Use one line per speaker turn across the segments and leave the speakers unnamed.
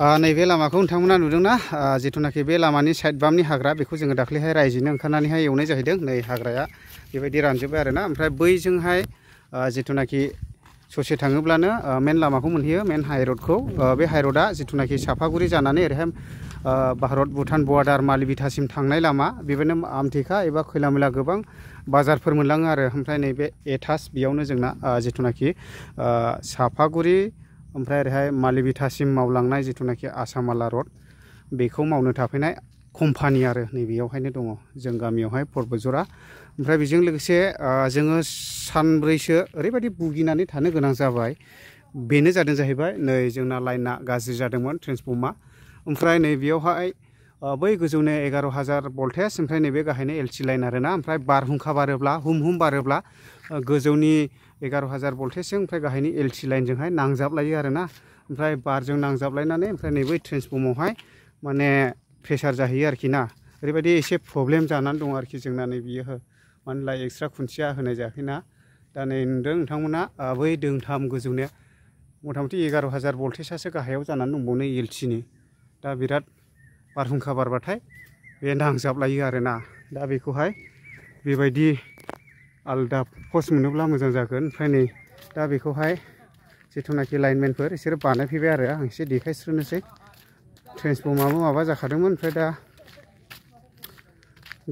नैबे लामाखौ नोंथांमोना नुदोंना जिथुनाखि बे लामानि साइड बामनि हाग्रा बेखौ जोङो दाख्लैहाय रायजोनो ओंखारनानैहाय एवनाय जाहैदों। नै हाग्राया बेबायदि रानजोब्बाय आरोना। ओमफ्राय बैजोंहाय जिथुनाखि ससे थाङोब्लानो मेन लामाखौ मोनहैयो, मेन हाइरडखौ। बे हाइरडआ जिथुनाखि सापागुरि जानानै ओरैहाय भारत भुटान बर्डार मालिबिथासिम थांनाय लामा। बेबायदिनो आमथेखा एबा खैलामैला गोबां बाजारफोर मोनलाङो आरो। ओमफ्राय नैबे एटाच बेयावनो जोंना जिथुनाखि सापागुरि ओमफ्राय ओरैहाय मालिबिथासिम मावलांनाय जिथुनाखि आसामाला रड बेखौ मावनो थाफैनाय कम्पानि आरो नैबेयावहायनो दङ जों गामियावहाय पर्बतजरा। ओमफ्राय बेजों लोगोसे जोङो सानब्रैसो ओरैबायदि भुगिनानै थानो गोनां जाबाय। बेनो जादों जाहैबाय नै जोंना लाइना गाज्रि जादोंमोन, ट्रेन्सफर्मा। ओमफ्राय नैबेयावहाय बै गोजौनि 11,000 भल्टेज, ओमफ्राय नैबे गाहायनि एलसि लाइन आरोना। ओमफ्राय बारहुंखा बारोब्ला हुम बारोब्ला गोजौनि 11,000 भल्टेजजों ओमफ्राय गाहायनि एलसि लाइनजोंहाय नांजाबलायो आरोना। ओमफ्राय बारजों नांजाबलायनानै ओमफ्राय नैबै ट्रेन्सफर्मावहाय माने प्रेसार जाहैयो आरोखि ना। ओरैबायदि एसे प्रब्लेम जानानै दं आरोखि जोंना नै बियो। मानो होनब्ला एक्सट्रा खुन्थिया होनाय जायाखैना। दा नै नुदों नोंथांमोना बै दोंथाम गोजौनिया मथा मथि 11,000 भल्टेजआसो गाहायाव जानानै दंबावनो एलसिनि। दा बिराद बारहुंखा बारबाथाय बे नांजाबलायो आरोना। दा बेखौहाय बेबायदि आलदा पस्ट मोनोब्ला मोजां जागोन। ओमफ्राय नै दा बेखौहाय जिथुनाखि लाइनमेनफोर बिसोरो बानायफैबाय आरो। आं एसे देखायस्रोनोसै। ट्रेन्सफर्माबो माबा जाखादोंमोन, ओमफ्राय दा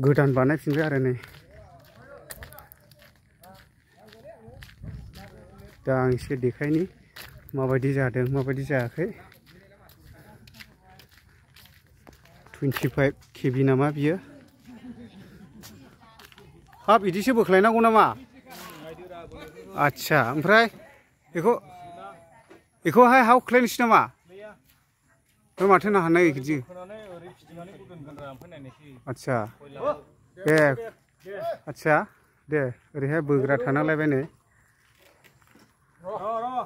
गोदान बानायफिनबाय आरो नै। दा आं एसे देखायनि माबायदि जादों माबायदि जायाखै। 25 kV नामा बियो। हाब बिदिसो बोख्लायनांगौ नामा? आदसा ओमफ्राय बेखौहाय हाव खोख्लैनोसै नामा? बे माथो ना हानाय बिदि। आदसा दे आदसा दे ओरैहाय बोग्रा थानांलायबाय नै।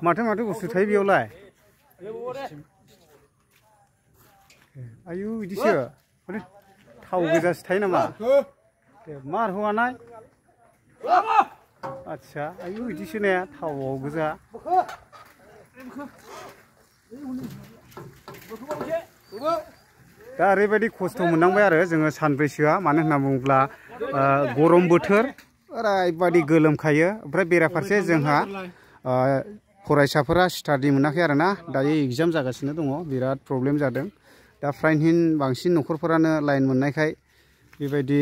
माथो बुस्थु थायो बेयावलाय? आयु बिदिसो माने थाव गोजासो थायो नामा? दे मार हौवानाय। आदसा आयु बिदिसो ने, थावआव गोजा। दा ओरैबायदि खस्थ' मोननांबाय आरो जोङो सानब्रैसोआ। मानो होनना बुङोब्ला गरम बोथोर ओरैबायदि गोलोमखायो। ओमफ्राय बेराफारसे जोंहा फरायसाफोरा स्टाडि मोनाखै आरोना। दायो एगजाम जागासिनो दङ, बिराद प्रब्लेम जादों। दा फ्रायहिन बांसिन न'खरफोरानो लाइन मोननायखाय बेबायदि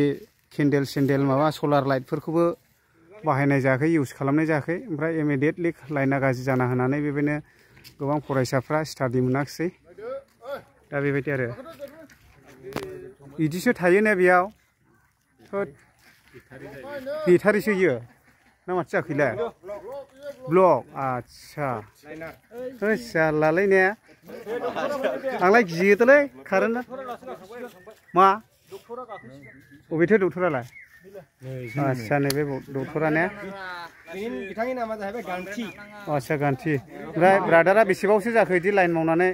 केन्डेल सेन्डेल माबा सलार लाइटफोरखौबो बाहायनाय जायाखै, इउज खालामनाय जायाखै। ओमफ्राय इमिडियेटलि लाइना गाज्रि जाना होनानै बेबायदिनो गोबां फरायसाफ्रा स्टाडि मोनाखिसै। दा बेबायदि आरो बिदिसो थायोने बेयाव। बेटारिसो इयो ना माथो जाखैलाय? ब्लक। आदसा जारलालै ने। आंलाय गियोलै कारेन्टआ। मा बबेथो डक्टरालाय? आदसा नैबे डक्टरा ने।
बिथांनि नामा जाहैबाय गान्थि।
आदसा गान्थि। ओमफ्राय ब्रादारा बेसेबांसो जाखो बिदि लाइन मावनानै?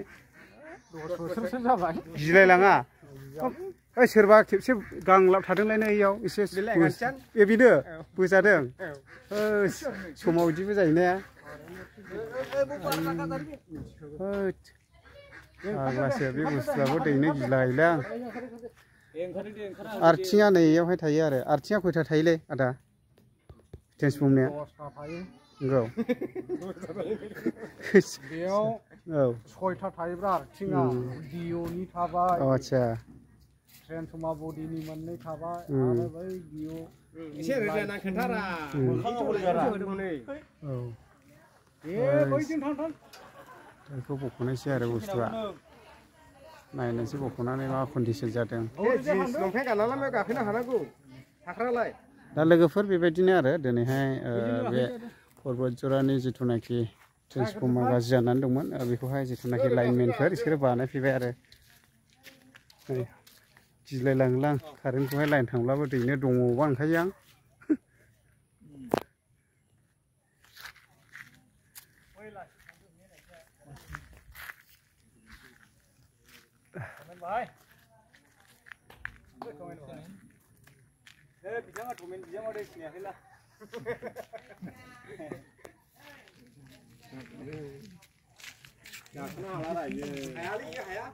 10 बोसोरसो जाबाय।
गिलायलाङा? ओइ सोरबा खेबसे गांलाब थादोंलायनो इयाव एसे बेनो बोजादों। समाव बिदिबो जायो ने। फाग्लासो बे बुस्थुआबो दैनो गिलायलां। आर्थिंआ नै इयावहाय थायो आरो। आर्थिंआ खयथा थायोलै आदा ट्रेन्सफर्मनिया?
10टा थायो।
नंगौ।
बेयाव
औ
6टा थायोब्रा आर्थिंआ। डिअनि थाबाय।
आदसा
ट्रेन्सफर्मा बडिनि मोननै थाबाय आरो बै डिअ
एसे रायज्लायना खोन्थारा।
औ
बैजों थां।
बेखौ बख'नायसै आरो बुस्थुआ। नायनोसै बख'नानै मा कन्डिसन जादों।
लंपेन्ट गाननानै गाखोनो हानांगौ हाग्रालाय।
दा लोगोफोर बेबायदिनो आरो दिनैहाय बे पर्बतजरानि जिथुनाखि ट्रेन्सफर्मा गाज्रि जानानै दंमोन, बेखौहाय जिथुनाखि लाइनमेनफोर बिसोरो बानायफैबाय आरो। गिलायलाङोलां कारेन्टखौहाय लाइन थांब्लाबो दैनो दङबा ओंखायो आं।
गाखोनो हाला रा इयो हायालै इयो हाया